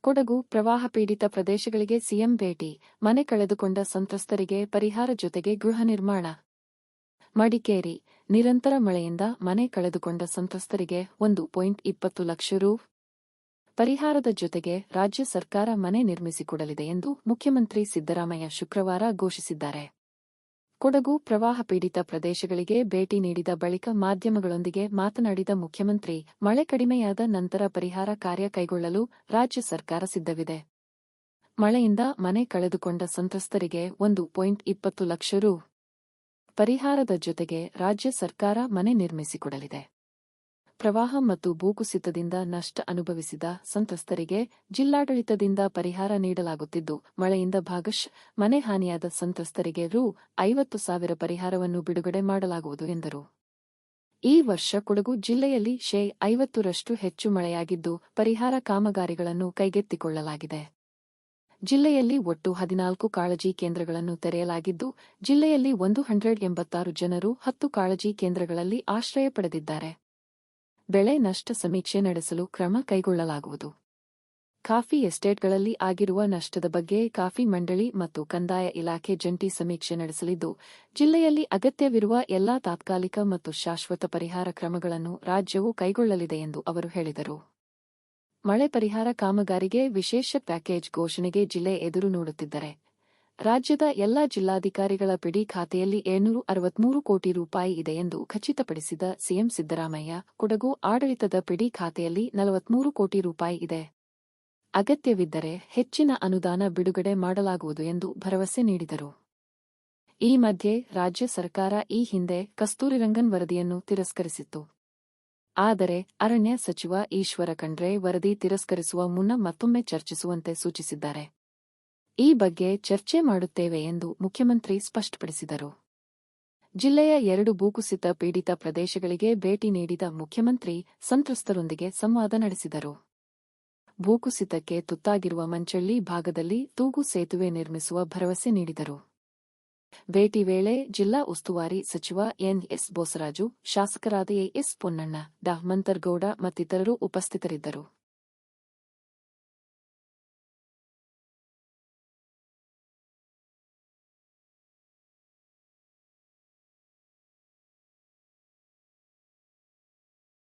ಕೊಡಗು ಪ್ರವಾಹ ಪೀಡಿತ ಪ್ರದೇಶಗಳಿಗೆ ಸಿಎಂ ಭೇಟಿ, ಮನೆ ಕಳೆದುಕೊಂಡ ಸಂತ್ರಸ್ತರಿಗೆ ಪರಿಹಾರ ಜೊತೆಗೆ ಗೃಹ ನಿರ್ಮಾಣ. ಮಡಿಕೇರಿ, ನಿರಂತರ ಮಳೆಯಿಂದ ಮನೆ ಕಳೆದುಕೊಂಡ ಸಂತ್ರಸ್ತರಿಗೆ 1.20 ಲಕ್ಷ ರೂ. ಪರಿಹಾರದ ಜೊತೆಗೆ ರಾಜ್ಯ ಸರ್ಕಾರ ಮನೆ ನಿರ್ಮಿಸಿಕೊಡಲಿದೆ ಎಂದು ಮುಖ್ಯಮಂತ್ರಿ ಸಿದ್ದರಾಮಯ್ಯ ಶುಕ್ರವಾರ ಘೋಷಿಸಿದ್ದಾರೆ. ಕೊಡಗು ಪ್ರವಾಹ ಪೀಡಿತ ಪ್ರದೇಶಗಳಿಗೆ ಭೇಟಿ ನೀಡಿದ ಬಳಿಕ ಮಾಧ್ಯಮಗಳೊಂದಿಗೆ ಮಾತನಾಡಿದ ಮುಖ್ಯಮಂತ್ರಿ, ಮಳೆ ಕಡಿಮೆಯಾದ ನಂತರ ಪರಿಹಾರ ಕಾರ್ಯ ಕೈಗೊಳ್ಳಲು ರಾಜ್ಯ ಸರ್ಕಾರ ಸಿದ್ಧವಿದೆ. ಮಳೆಯಿಂದ ಮನೆ ಕಳೆದುಕೊಂಡ ಸಂತ್ರಸ್ತರಿಗೆ 1.20 ಲಕ್ಷ ರೂ. ಪರಿಹಾರದ ಜೊತೆಗೆ ರಾಜ್ಯ ಸರ್ಕಾರ ಮನೆ ನಿರ್ಮಿಸಿಕೊಡಲಿದೆ. ಪ್ರವಾಹ ಮತ್ತು ಭೂಕುಸಿತದಿಂದ ನಷ್ಟ ಅನುಭವಿಸಿದ ಸಂತ್ರಸ್ತರಿಗೆ ಜಿಲ್ಲಾಡಳಿತದಿಂದ ಪರಿಹಾರ ನೀಡಲಾಗುತ್ತಿದ್ದು, ಮಳೆಯಿಂದ ಭಾಗಶಃ ಮನೆ ಹಾನಿಯಾದ ಸಂತ್ರಸ್ತರಿಗೆ ರೂ. 50,000 ಪರಿಹಾರವನ್ನು ಬಿಡುಗಡೆ ಮಾಡಲಾಗುವುದು ಎಂದರು. ಈ ವರ್ಷ ಕೊಡಗು ಜಿಲ್ಲೆಯಲ್ಲಿ ಶೇ. 50ರಷ್ಟು ಹೆಚ್ಚು ಮಳೆಯಾಗಿದ್ದು, ಪರಿಹಾರ ಕಾಮಗಾರಿಗಳನ್ನು ಕೈಗೆತ್ತಿಕೊಳ್ಳಲಾಗಿದೆ. ಜಿಲ್ಲೆಯಲ್ಲಿ ಒಟ್ಟು 14 ಕಾಳಜಿ ಕೇಂದ್ರಗಳನ್ನು ತೆರೆಯಲಾಗಿದ್ದು, ಜಿಲ್ಲೆಯಲ್ಲಿ 186 ಜನರು 10 ಕಾಳಜಿ ಕೇಂದ್ರಗಳಲ್ಲಿ ಆಶ್ರಯ ಪಡೆದಿದ್ದಾರೆ. ಬೆಳೆ ನಷ್ಟ ಸಮೀಕ್ಷೆ ನಡೆಸಲು ಕ್ರಮ ಕೈಗೊಳ್ಳಲಾಗುವುದು. ಕಾಫಿ ಎಸ್ಟೇಟ್ಗಳಲ್ಲಿ ಆಗಿರುವ ನಷ್ಟದ ಬಗ್ಗೆ ಕಾಫಿ ಮಂಡಳಿ ಮತ್ತು ಕಂದಾಯ ಇಲಾಖೆ ಜಂಟಿ ಸಮೀಕ್ಷೆ ನಡೆಸಲಿದ್ದು, ಜಿಲ್ಲೆಯಲ್ಲಿ ಅಗತ್ಯವಿರುವ ಎಲ್ಲಾ ತಾತ್ಕಾಲಿಕ ಮತ್ತು ಶಾಶ್ವತ ಪರಿಹಾರ ಕ್ರಮಗಳನ್ನು ರಾಜ್ಯವು ಕೈಗೊಳ್ಳಲಿದೆ ಎಂದು ಅವರು ಹೇಳಿದರು. ಮಳೆ ಪರಿಹಾರ ಕಾಮಗಾರಿಗೆ ವಿಶೇಷ ಪ್ಯಾಕೇಜ್ ಘೋಷಣೆಗೆ ಜಿಲ್ಲೆ ಎದುರು ನೋಡುತ್ತಿದ್ದರೆ, ರಾಜ್ಯದ ಎಲ್ಲಾ ಜಿಲ್ಲಾಧಿಕಾರಿಗಳ ಪಿಡಿ ಖಾತೆಯಲ್ಲಿ 763 ಕೋಟಿ ರೂಪಾಯಿ ಇದೆ ಎಂದು ಖಚಿತಪಡಿಸಿದ ಸಿಎಂ ಸಿದ್ದರಾಮಯ್ಯ, ಕೊಡಗು ಆಡಳಿತದ ಪಿಡಿ ಖಾತೆಯಲ್ಲಿ 43 ಕೋಟಿ ರೂಪಾಯಿ ಇದೆ. ಅಗತ್ಯವಿದ್ದರೆ ಹೆಚ್ಚಿನ ಅನುದಾನ ಬಿಡುಗಡೆ ಮಾಡಲಾಗುವುದು ಎಂದು ಭರವಸೆ ನೀಡಿದರು. ಈ ಮಧ್ಯೆ ರಾಜ್ಯ ಸರ್ಕಾರ ಈ ಹಿಂದೆ ಕಸ್ತೂರಿರಂಗನ್ ವರದಿಯನ್ನು ತಿರಸ್ಕರಿಸಿತ್ತು. ಆದರೆ ಅರಣ್ಯ ಸಚಿವ ಈಶ್ವರ ಖಂಡ್ರೆ ವರದಿ ತಿರಸ್ಕರಿಸುವ ಮುನ್ನ ಮತ್ತೊಮ್ಮೆ ಚರ್ಚಿಸುವಂತೆ ಸೂಚಿಸಿದ್ದಾರೆ. ಈ ಬಗ್ಗೆ ಚರ್ಚೆ ಮಾಡುತ್ತೇವೆ ಎಂದು ಮುಖ್ಯಮಂತ್ರಿ ಸ್ಪಷ್ಟಪಡಿಸಿದರು. ಜಿಲ್ಲೆಯ 2 ಭೂಕುಸಿತ ಪೀಡಿತ ಪ್ರದೇಶಗಳಿಗೆ ಭೇಟಿ ನೀಡಿದ ಮುಖ್ಯಮಂತ್ರಿ ಸಂತ್ರಸ್ತರೊಂದಿಗೆ ಸಂವಾದ ನಡೆಸಿದರು. ಭೂಕುಸಿತಕ್ಕೆ ತುತ್ತಾಗಿರುವ ಮಂಚಳ್ಳಿ ಭಾಗದಲ್ಲಿ ತೂಗು ಸೇತುವೆ ನಿರ್ಮಿಸುವ ಭರವಸೆ ನೀಡಿದರು. ಭೇಟಿ ವೇಳೆ ಜಿಲ್ಲಾ ಉಸ್ತುವಾರಿ ಸಚಿವ ಎನ್.ಎಸ್. ಬೋಸರಾಜು, ಶಾಸಕರಾದ ಎ.ಎಸ್. ಪೊನ್ನಣ್ಣ, ಡಾ. ಮಂತರ್ಗೌಡ ಮತ್ತಿತರರು ಉಪಸ್ಥಿತರಿದ್ದರು.